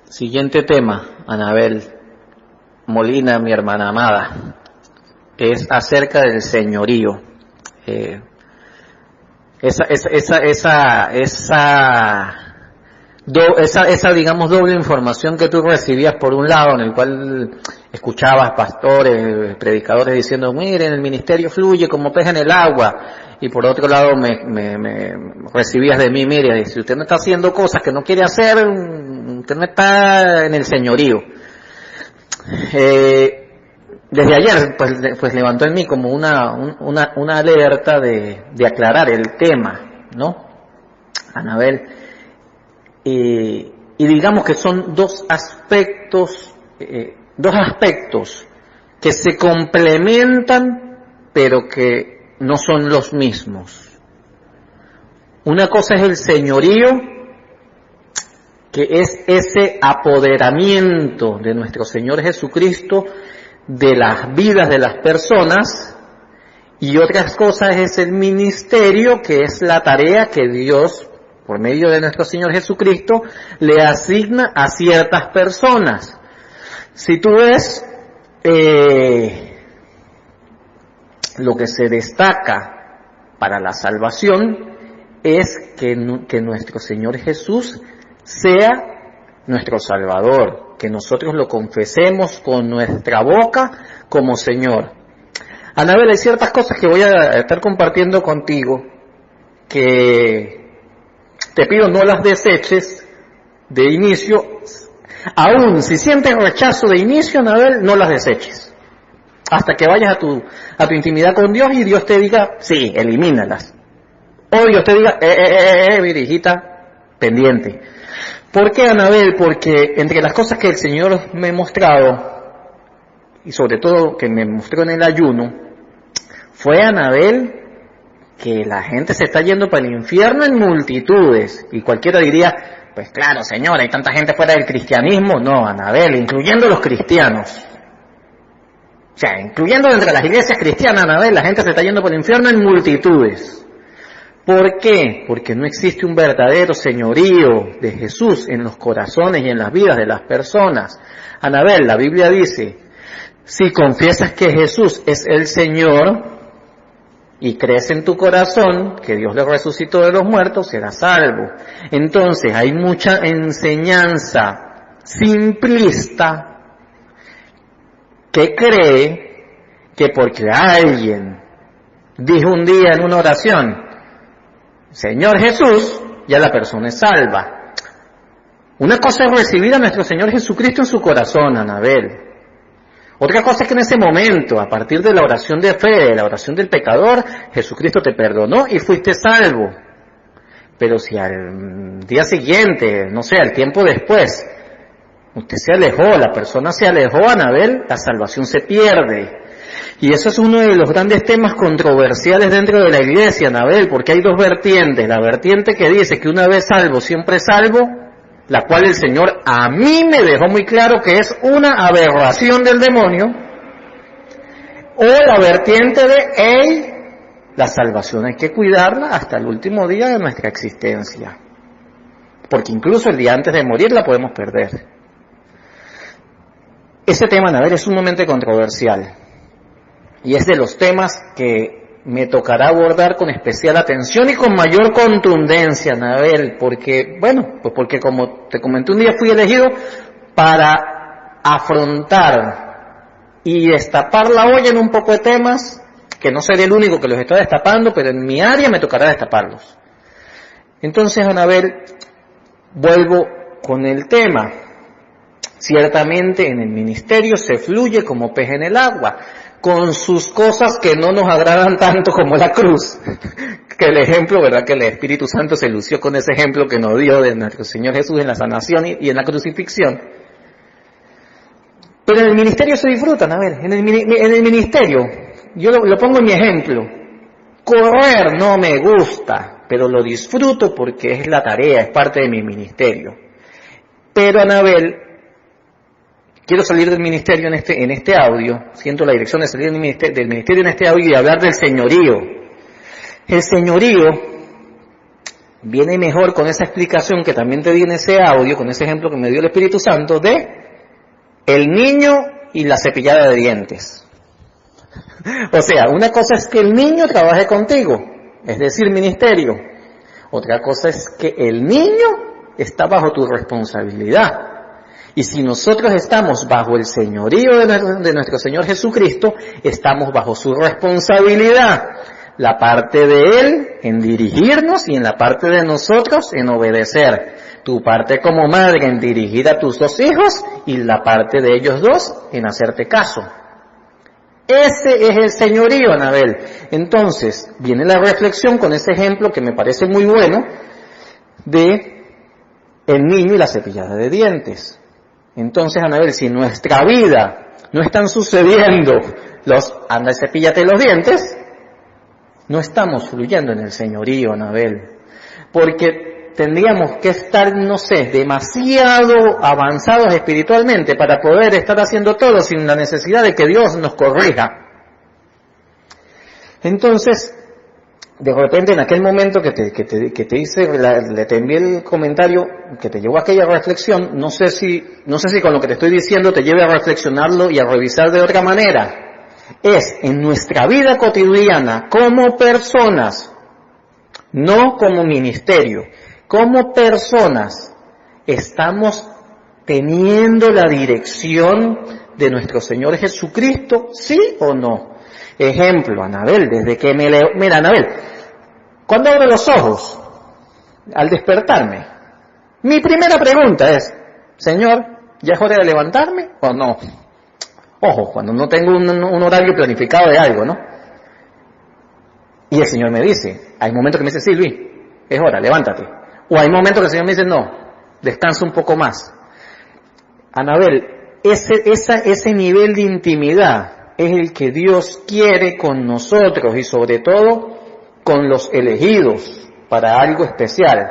Siguiente tema, Anabel Molina, mi hermana amada, es acerca del señorío. Esa digamos doble información que tú recibías por un lado, en el cual escuchabas pastores, predicadores diciendo, miren, el ministerio fluye como pez en el agua, y por otro lado me recibías de mí, mire, si usted no está haciendo cosas que no quiere hacer, usted no está en el señorío. Desde ayer pues levantó en mí como una alerta de aclarar el tema, ¿no? Anabel, y digamos que son dos aspectos que se complementan pero que no son los mismos. Una cosa es el señorío, que es ese apoderamiento de nuestro Señor Jesucristo de las vidas de las personas, y otras cosas es el ministerio, que es la tarea que Dios, por medio de nuestro Señor Jesucristo, le asigna a ciertas personas. Si tú ves lo que se destaca para la salvación es que nuestro Señor Jesús sea nuestro Salvador, que nosotros lo confesemos con nuestra boca como Señor. Anabel, hay ciertas cosas que voy a estar compartiendo contigo que te pido no las deseches de inicio. Aún si sientes rechazo de inicio, Anabel, no las deseches. Hasta que vayas a tu intimidad con Dios y Dios te diga, sí, elimínalas. O Dios te diga, mira, hijita, pendiente. ¿Por qué, Anabel? Porque entre las cosas que el Señor me ha mostrado, y sobre todo que me mostró en el ayuno, fue, Anabel, que la gente se está yendo para el infierno en multitudes. Y cualquiera diría, pues claro, Señor, hay tanta gente fuera del cristianismo. No, Anabel, incluyendo los cristianos. O sea, incluyendo dentro de las iglesias cristianas, Anabel, la gente se está yendo para el infierno en multitudes. ¿Por qué? Porque no existe un verdadero señorío de Jesús en los corazones y en las vidas de las personas. Anabel, la Biblia dice, si confiesas que Jesús es el Señor y crees en tu corazón que Dios le resucitó de los muertos, serás salvo. Entonces hay mucha enseñanza simplista que cree que porque alguien dijo un día en una oración, Señor Jesús, ya la persona es salva. Una cosa es recibir a nuestro Señor Jesucristo en su corazón, Anabel. Otra cosa es que en ese momento, a partir de la oración de fe, de la oración del pecador, Jesucristo te perdonó y fuiste salvo. Pero si al día siguiente, no sé, al tiempo después, usted se alejó, la persona se alejó, Anabel, la salvación se pierde. Y eso es uno de los grandes temas controversiales dentro de la iglesia, Anabel, porque hay dos vertientes. La vertiente que dice que una vez salvo, siempre salvo, la cual el Señor a mí me dejó muy claro que es una aberración del demonio. O la vertiente de, la salvación hay que cuidarla hasta el último día de nuestra existencia. Porque incluso el día antes de morir la podemos perder. Ese tema, Anabel, es sumamente controversial. Y es de los temas que me tocará abordar con especial atención y con mayor contundencia, Anabel, porque, porque como te comenté un día, fui elegido para afrontar y destapar la olla en un poco de temas, que no seré el único que los está destapando, pero en mi área me tocará destaparlos. Entonces, Anabel, vuelvo con el tema. Ciertamente en el ministerio se fluye como pez en el agua, con sus cosas que no nos agradan tanto como la cruz, que el ejemplo, ¿verdad? Que el Espíritu Santo se lució con ese ejemplo que nos dio de nuestro Señor Jesús en la sanación y en la crucifixión. Pero en el ministerio se disfrutan, a ver, en el ministerio, yo lo pongo en mi ejemplo, correr no me gusta, pero lo disfruto porque es la tarea, es parte de mi ministerio. Pero, Anabel, quiero salir del ministerio en este audio, siento la dirección de salir del ministerio en este audio y hablar del señorío. El señorío viene mejor con esa explicación que también te di en ese audio, con ese ejemplo que me dio el Espíritu Santo, de el niño y la cepillada de dientes. O sea, una cosa es que el niño trabaje contigo, es decir, ministerio. Otra cosa es que el niño está bajo tu responsabilidad. Y si nosotros estamos bajo el señorío de nuestro Señor Jesucristo, estamos bajo su responsabilidad. La parte de Él en dirigirnos y en la parte de nosotros en obedecer. Tu parte como madre en dirigir a tus dos hijos y la parte de ellos dos en hacerte caso. Ese es el señorío, Anabel. Entonces, viene la reflexión con ese ejemplo que me parece muy bueno de el niño y la cepillada de dientes. Entonces, Anabel, si en nuestra vida no están sucediendo anda y cepíllate los dientes, no estamos fluyendo en el señorío, Anabel. Porque tendríamos que estar, no sé, demasiado avanzados espiritualmente para poder estar haciendo todo sin la necesidad de que Dios nos corrija. Entonces, de repente en aquel momento que te hice, te envié el comentario que te llevó a aquella reflexión, no sé si con lo que te estoy diciendo te lleve a reflexionarlo y a revisar de otra manera. Es en nuestra vida cotidiana, como personas, no como ministerio, como personas, estamos teniendo la dirección de nuestro Señor Jesucristo, ¿sí o no? Ejemplo, Anabel, desde que mira, Anabel, cuando abro los ojos, al despertarme, mi primera pregunta es, Señor, ¿ya es hora de levantarme o no? Ojo, cuando no tengo un horario planificado de algo, ¿no? Y el Señor me dice, hay momentos que me dice, sí, Luis, es hora, levántate. O hay momentos que el Señor me dice, no, descansa un poco más. Anabel, ese nivel de intimidad es el que Dios quiere con nosotros y sobre todo con los elegidos para algo especial.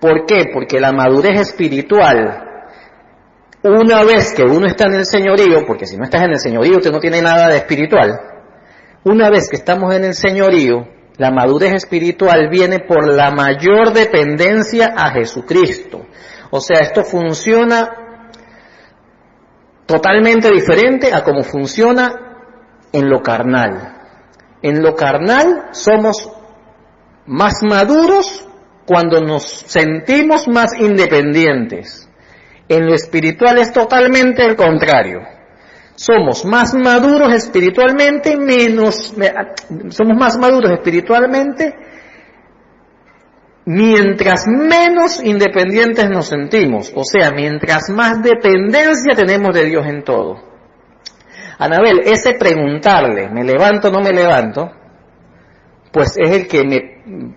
¿Por qué? Porque la madurez espiritual, una vez que uno está en el señorío, porque si no estás en el señorío usted no tiene nada de espiritual, una vez que estamos en el señorío, la madurez espiritual viene por la mayor dependencia a Jesucristo. O sea, esto funciona totalmente diferente a cómo funciona en lo carnal. En lo carnal somos más maduros cuando nos sentimos más independientes. En lo espiritual es totalmente el contrario. Somos más maduros espiritualmente, mientras menos independientes nos sentimos. O sea, mientras más dependencia tenemos de Dios en todo. Anabel, ese preguntarle, ¿me levanto o no me levanto? Pues es el que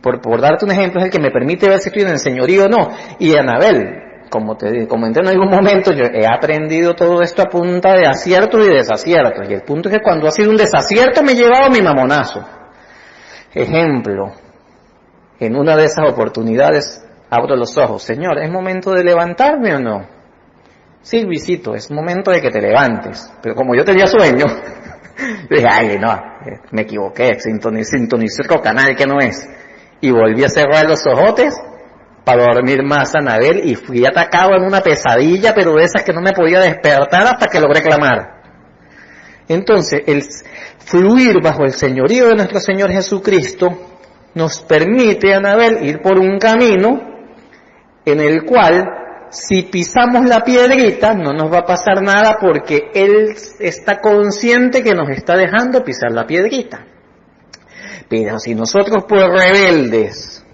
por darte un ejemplo, es el que me permite ver si estoy en el señorío o no. Y Anabel, como te comenté en algún momento, yo he aprendido todo esto a punta de aciertos y desaciertos. Y el punto es que cuando ha sido un desacierto me he llevado mi mamonazo. Ejemplo, en una de esas oportunidades abro los ojos. Señor, ¿es momento de levantarme o no? Sí, Luisito, es momento de que te levantes. Pero como yo tenía sueño, dije, ay, no, me equivoqué, sintonicé otro canal que no es. Y volví a cerrar los ojotes para dormir más, Anabel, y fui atacado en una pesadilla, pero de esas que no me podía despertar hasta que logré clamar. Entonces, el fluir bajo el señorío de nuestro Señor Jesucristo nos permite, Anabel, ir por un camino en el cual, si pisamos la piedrita, no nos va a pasar nada porque Él está consciente que nos está dejando pisar la piedrita. Pero si nosotros por rebeldes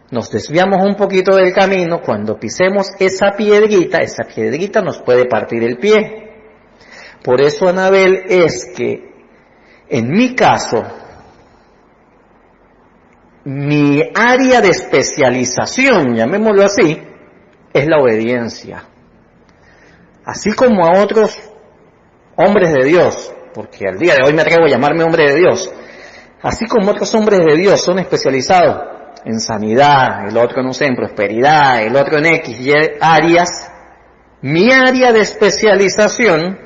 nos desviamos un poquito del camino, cuando pisemos esa piedrita nos puede partir el pie. Por eso, Anabel, es que, en mi caso, mi área de especialización, llamémoslo así, es la obediencia. Así como a otros hombres de Dios, porque al día de hoy me atrevo a llamarme hombre de Dios, así como otros hombres de Dios son especializados en sanidad, el otro, no sé, en prosperidad, el otro en X, Y áreas, mi área de especialización,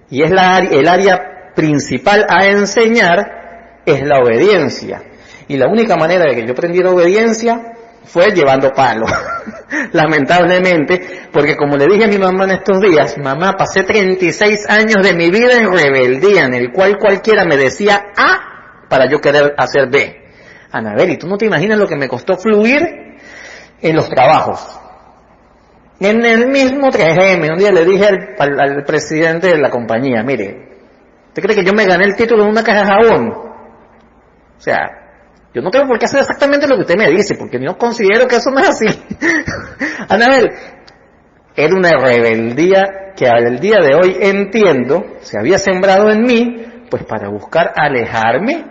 y es el área principal a enseñar, es la obediencia. Y la única manera de que yo aprendiera obediencia fue llevando palo, lamentablemente, porque como le dije a mi mamá en estos días, mamá, pasé 36 años de mi vida en rebeldía, en el cual cualquiera me decía A para yo querer hacer B. Anabel, ¿y tú no te imaginas lo que me costó fluir en los trabajos? En el mismo 3M, un día le dije al presidente de la compañía, mire, ¿usted cree que yo me gané el título de una caja de jabón? O sea, yo no tengo por qué hacer exactamente lo que usted me dice, porque yo considero que eso no es así. Anabel, era una rebeldía que al día de hoy entiendo, se había sembrado en mí, pues para buscar alejarme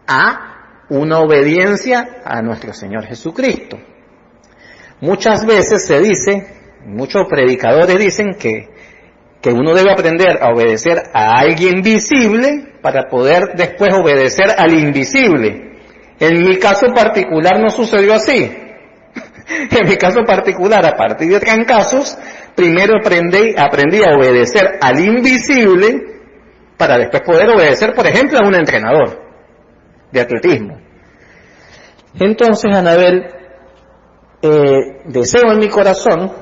a una obediencia a nuestro Señor Jesucristo. Muchas veces se dice, muchos predicadores dicen que uno debe aprender a obedecer a alguien visible para poder después obedecer al invisible. En mi caso particular no sucedió así. En mi caso particular, a partir de trancazos, primero aprendí a obedecer al invisible para después poder obedecer, por ejemplo, a un entrenador de atletismo. Entonces, Anabel, deseo en mi corazón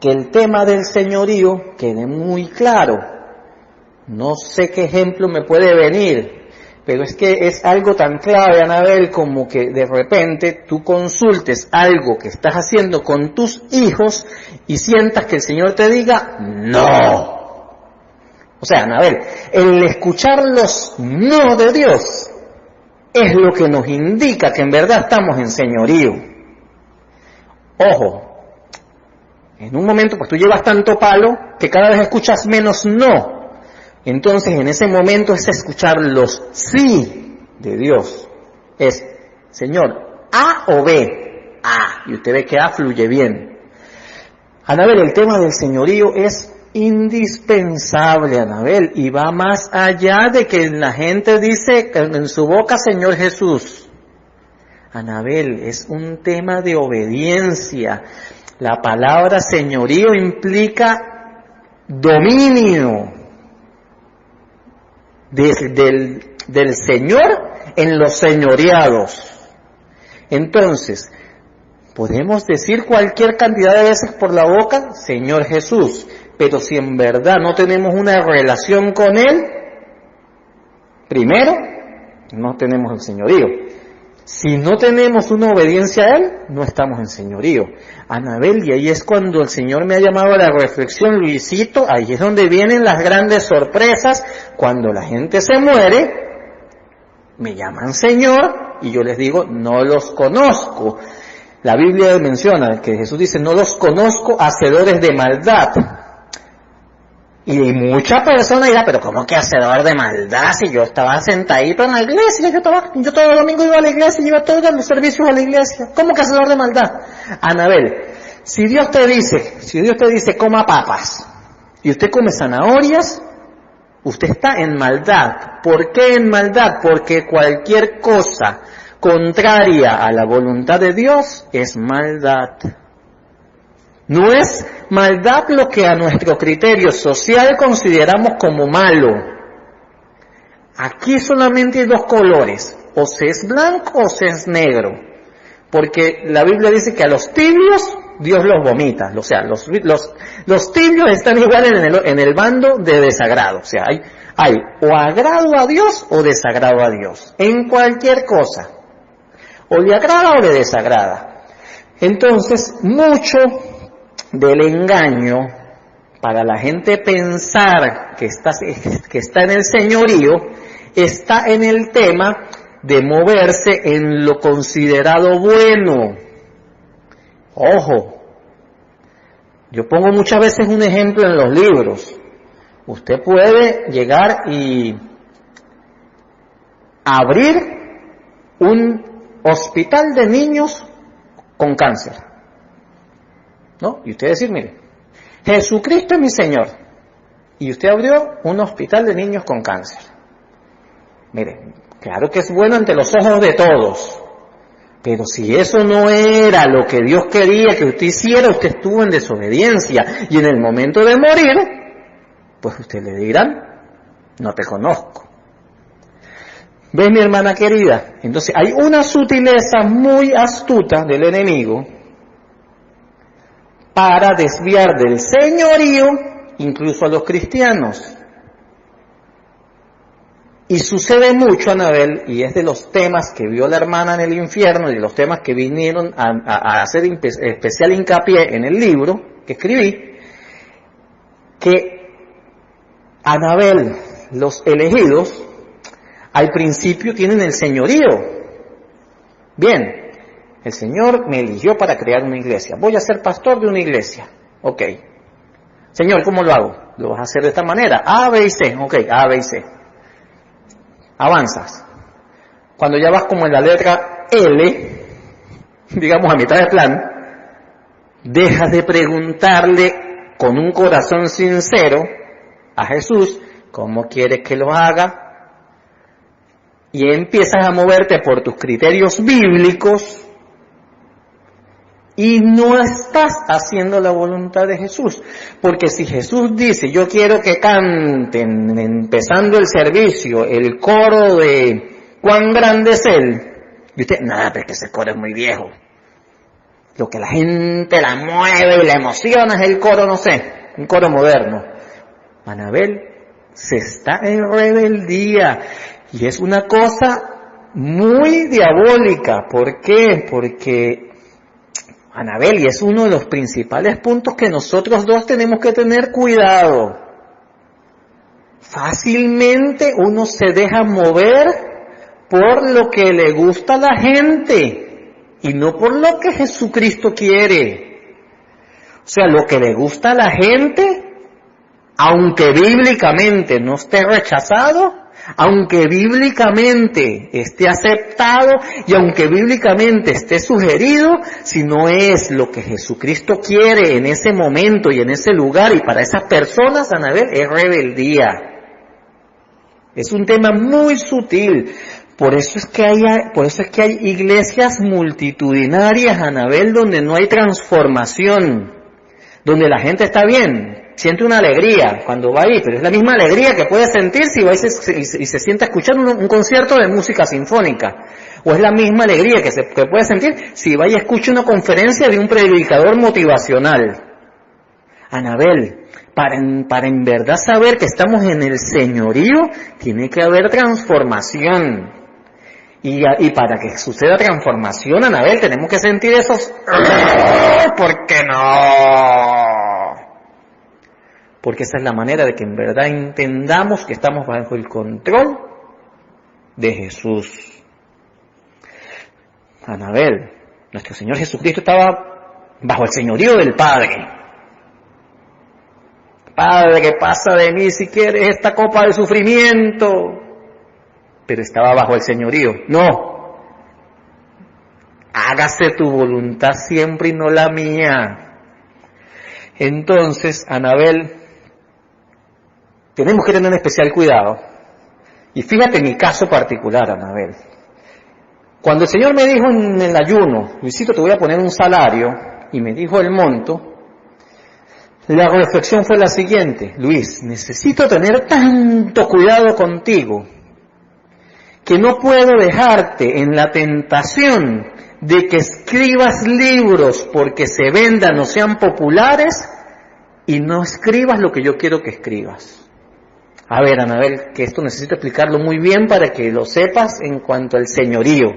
que el tema del señorío quede muy claro. No sé qué ejemplo me puede venir, pero es que es algo tan clave, Anabel, como que de repente tú consultes algo que estás haciendo con tus hijos y sientas que el Señor te diga no. O sea, Anabel, el escuchar los no de Dios es lo que nos indica que en verdad estamos en señorío. Ojo, en un momento pues tú llevas tanto palo que cada vez escuchas menos no. Entonces en ese momento es escuchar los sí de Dios. Es, Señor, A o B, A. Y usted ve que A fluye bien. Anabel, el tema del señorío es indispensable, Anabel, y va más allá de que la gente dice en su boca Señor Jesús. Anabel, es un tema de obediencia. La palabra señorío implica dominio del Señor en los señoreados. Entonces, podemos decir cualquier cantidad de veces por la boca, Señor Jesús, pero si en verdad no tenemos una relación con Él, primero, no tenemos el señorío. Si no tenemos una obediencia a Él, no estamos en señorío. Anabel, y ahí es cuando el Señor me ha llamado a la reflexión, Luisito, ahí es donde vienen las grandes sorpresas. Cuando la gente se muere, me llaman Señor, y yo les digo, no los conozco. La Biblia menciona que Jesús dice, no los conozco, hacedores de maldad. Y muchas personas dirán, pero ¿cómo que hacedor de maldad? Si yo estaba sentadito en la iglesia, yo todo el domingo iba a la iglesia y iba todos los servicios a la iglesia. ¿Cómo que hacedor de maldad? Anabel, si Dios te dice coma papas y usted come zanahorias, usted está en maldad. ¿Por qué en maldad? Porque cualquier cosa contraria a la voluntad de Dios es maldad. No es maldad lo que a nuestro criterio social consideramos como malo. Aquí solamente hay dos colores, o se es blanco o se es negro. Porque la Biblia dice que a los tibios Dios los vomita. O sea, los tibios están igual en el bando de desagrado. O sea, hay o agrado a Dios o desagrado a Dios. En cualquier cosa. O le agrada o le desagrada. Entonces, mucho del engaño para la gente pensar que está en el señorío está en el tema de moverse en lo considerado bueno. Ojo, yo pongo muchas veces un ejemplo en los libros. Usted puede llegar y abrir un hospital de niños con cáncer, ¿no? Y usted decir, mire, Jesucristo es mi Señor. Y usted abrió un hospital de niños con cáncer. Mire, claro que es bueno ante los ojos de todos. Pero si eso no era lo que Dios quería que usted hiciera, usted estuvo en desobediencia. Y en el momento de morir, pues usted le dirán, no te conozco. ¿Ves, mi hermana querida? Entonces hay una sutileza muy astuta del enemigo para desviar del señorío incluso a los cristianos. Y sucede mucho, Anabel, y es de los temas que vio la hermana en el infierno y de los temas que vinieron a hacer especial hincapié en el libro que escribí, que Anabel, los elegidos, al principio tienen el señorío. Bien, el Señor me eligió para crear una iglesia. Voy a ser pastor de una iglesia. Ok. Señor, ¿cómo lo hago? Lo vas a hacer de esta manera. A, B y C. Ok, A, B y C. Avanzas. Cuando ya vas como en la letra L, digamos a mitad de plan, dejas de preguntarle con un corazón sincero a Jesús cómo quieres que lo haga, y empiezas a moverte por tus criterios bíblicos y no estás haciendo la voluntad de Jesús. Porque si Jesús dice, yo quiero que canten, empezando el servicio, el coro de cuán grande es Él, y usted, nada, pero es que ese coro es muy viejo. Lo que la gente la mueve y la emociona es el coro, no sé, un coro moderno. Anabel se está en rebeldía y es una cosa muy diabólica. ¿Por qué? Porque Anabel, y es uno de los principales puntos que nosotros dos tenemos que tener cuidado. Fácilmente uno se deja mover por lo que le gusta a la gente y no por lo que Jesucristo quiere. O sea, lo que le gusta a la gente, aunque bíblicamente no esté rechazado, aunque bíblicamente esté aceptado y aunque bíblicamente esté sugerido, si no es lo que Jesucristo quiere en ese momento y en ese lugar y para esas personas, Anabel, es rebeldía. Es un tema muy sutil. Por eso es que hay iglesias multitudinarias, Anabel, donde no hay transformación, donde la gente está bien, siente una alegría cuando va ahí, pero es la misma alegría que puede sentir si va y se sienta a escuchar un concierto de música sinfónica, o es la misma alegría que puede sentir si va y escucha una conferencia de un predicador motivacional. Anabel, para en verdad saber que estamos en el señorío, tiene que haber transformación. Y para que suceda transformación, Anabel, tenemos que sentir esos ¿por qué no? Porque esa es la manera de que en verdad entendamos que estamos bajo el control de Jesús. Anabel, nuestro Señor Jesucristo estaba bajo el señorío del Padre. Padre, pasa de mí si quieres esta copa de sufrimiento. Pero estaba bajo el señorío. No. Hágase tu voluntad siempre y no la mía. Entonces, Anabel, tenemos que tener especial cuidado. Y fíjate en mi caso particular, Anabel. Cuando el Señor me dijo en el ayuno, Luisito, te voy a poner un salario, y me dijo el monto, la reflexión fue la siguiente: Luis, necesito tener tanto cuidado contigo, que no puedo dejarte en la tentación de que escribas libros porque se vendan o sean populares y no escribas lo que yo quiero que escribas. A ver, Anabel, que esto necesito explicarlo muy bien para que lo sepas en cuanto al señorío.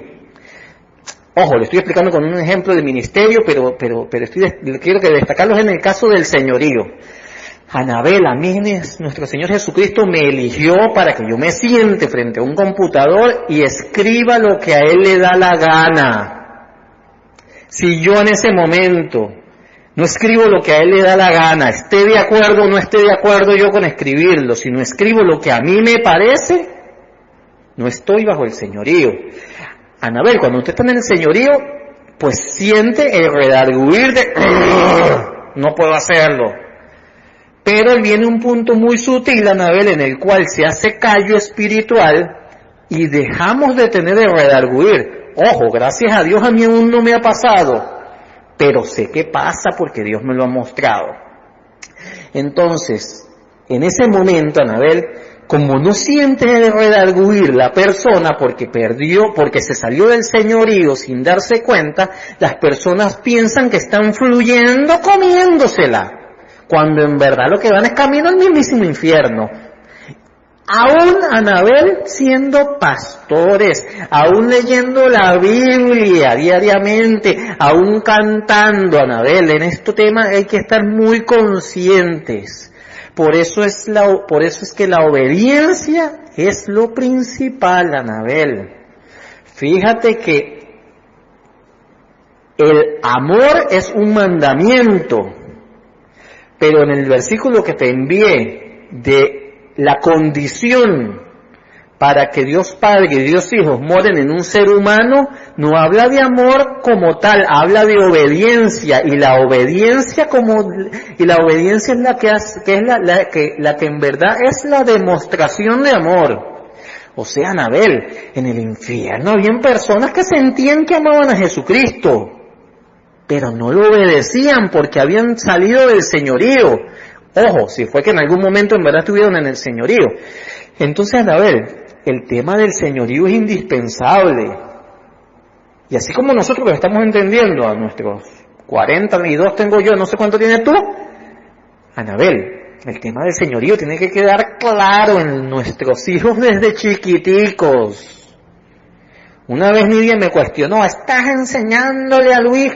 Ojo, le estoy explicando con un ejemplo de ministerio, pero quiero que destacarlo en el caso del señorío. Anabel, a mí nuestro Señor Jesucristo me eligió para que yo me siente frente a un computador y escriba lo que a Él le da la gana. Si yo en ese momento no escribo lo que a Él le da la gana, esté de acuerdo o no esté de acuerdo yo con escribirlo, si no escribo lo que a mí me parece, no estoy bajo el señorío. Anabel, cuando usted está en el señorío, pues siente el redarguir de no puedo hacerlo. Pero viene un punto muy sutil, Anabel, en el cual se hace callo espiritual y dejamos de tener el redarguir. Ojo, gracias a Dios a mí aún no me ha pasado, pero sé que pasa porque Dios me lo ha mostrado. Entonces, en ese momento, Anabel, como no siente redarguir la persona porque se salió del señorío sin darse cuenta, las personas piensan que están fluyendo comiéndosela, cuando en verdad lo que van es camino al mismísimo infierno. Aún Anabel siendo pastores, aún leyendo la Biblia diariamente, aún cantando, Anabel, en este tema hay que estar muy conscientes. Por eso es que la obediencia es lo principal, Anabel. Fíjate que el amor es un mandamiento, pero en el versículo que te envié de la condición para que Dios Padre y Dios Hijo moren en un ser humano, no habla de amor como tal, habla de obediencia, y la obediencia es la que en verdad es la demostración de amor. O sea, Anabel, en el infierno habían personas que sentían que amaban a Jesucristo, pero no lo obedecían porque habían salido del señorío. Ojo, si fue que en algún momento en verdad estuvieron en el señorío. Entonces, Anabel, el tema del señorío es indispensable. Y así como nosotros lo estamos entendiendo, a nuestros 42 tengo yo, no sé cuánto tienes tú, Anabel, el tema del señorío tiene que quedar claro en nuestros hijos desde chiquiticos. Una vez Nidia me cuestionó, ¿estás enseñándole a Luis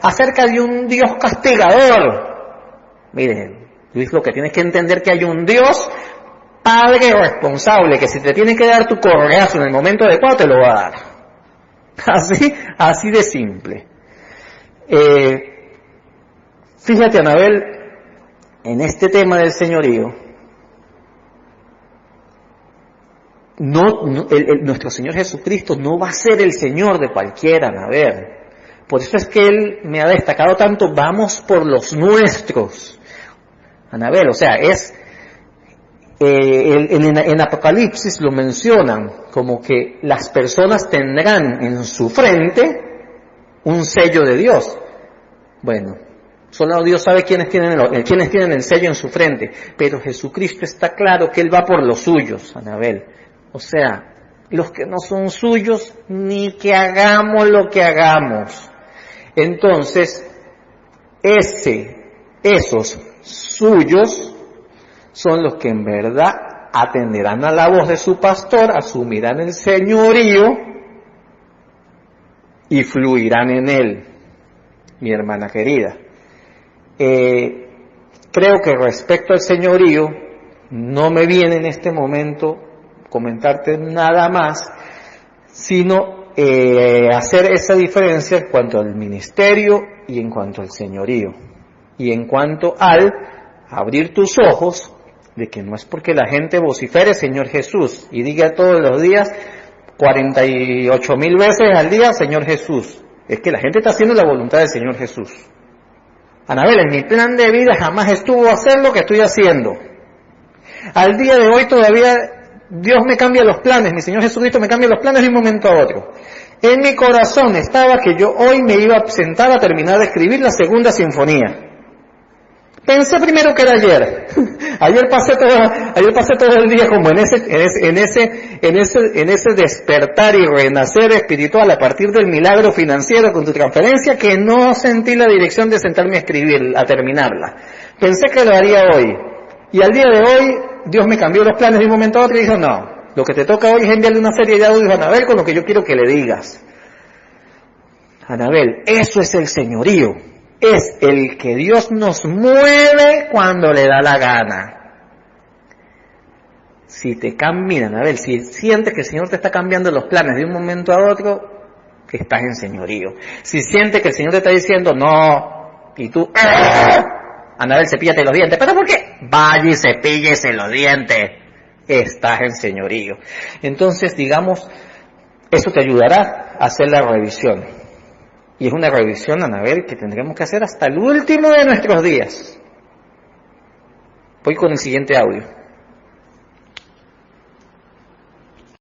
acerca de un Dios castigador? Miren, Luis, lo que tienes que entender que hay un Dios Padre responsable, que si te tiene que dar tu correazo en el momento adecuado, te lo va a dar. Así de simple. Fíjate, Anabel, en este tema del señorío, nuestro Señor Jesucristo no va a ser el Señor de cualquiera, Anabel. Por eso es que Él me ha destacado tanto, vamos por los nuestros. Anabel, o sea, en Apocalipsis lo mencionan como que las personas tendrán en su frente un sello de Dios. Bueno, solo Dios sabe quiénes tienen el sello en su frente, pero Jesucristo está claro que Él va por los suyos, Anabel. O sea, los que no son suyos, ni que hagamos lo que hagamos. Entonces, esos suyos son los que en verdad atenderán a la voz de su pastor, asumirán el señorío y fluirán en él, mi hermana querida. Creo que respecto al señorío, no me viene en este momento comentarte nada más, sino hacer esa diferencia en cuanto al ministerio y en cuanto al señorío. Y en cuanto al abrir tus ojos de que no es porque la gente vocifere Señor Jesús y diga todos los días 48,000 veces al día Señor Jesús, es que la gente está haciendo la voluntad del Señor Jesús. Anabel, en mi plan de vida jamás estuvo a hacer lo que estoy haciendo. Al día de hoy todavía Dios me cambia los planes, mi Señor Jesucristo me cambia los planes de un momento a otro. En mi corazón estaba que yo hoy me iba a sentar a terminar de escribir la segunda sinfonía. Pensé primero que era ayer. Ayer pasé todo el día como en ese despertar y renacer espiritual a partir del milagro financiero con tu transferencia, que no sentí la dirección de sentarme a escribir, a terminarla. Pensé que lo haría hoy. Y al día de hoy, Dios me cambió los planes de un momento a otro y dijo, no, lo que te toca hoy es enviarle una serie de audios a Anabel con lo que yo quiero que le digas. Anabel, eso es el señorío. Es el que Dios nos mueve cuando le da la gana. Si te cambian, Anabel, si sientes que el Señor te está cambiando los planes de un momento a otro, estás en señorío. Si sientes que el Señor te está diciendo no, y tú, Anabel, cepíllate los dientes. ¿Pero por qué? Vaya y cepíllese los dientes. Estás en señorío. Entonces, digamos, eso te ayudará a hacer la revisión. Y es una revisión, Anabel, que tendremos que hacer hasta el último de nuestros días. Voy con el siguiente audio.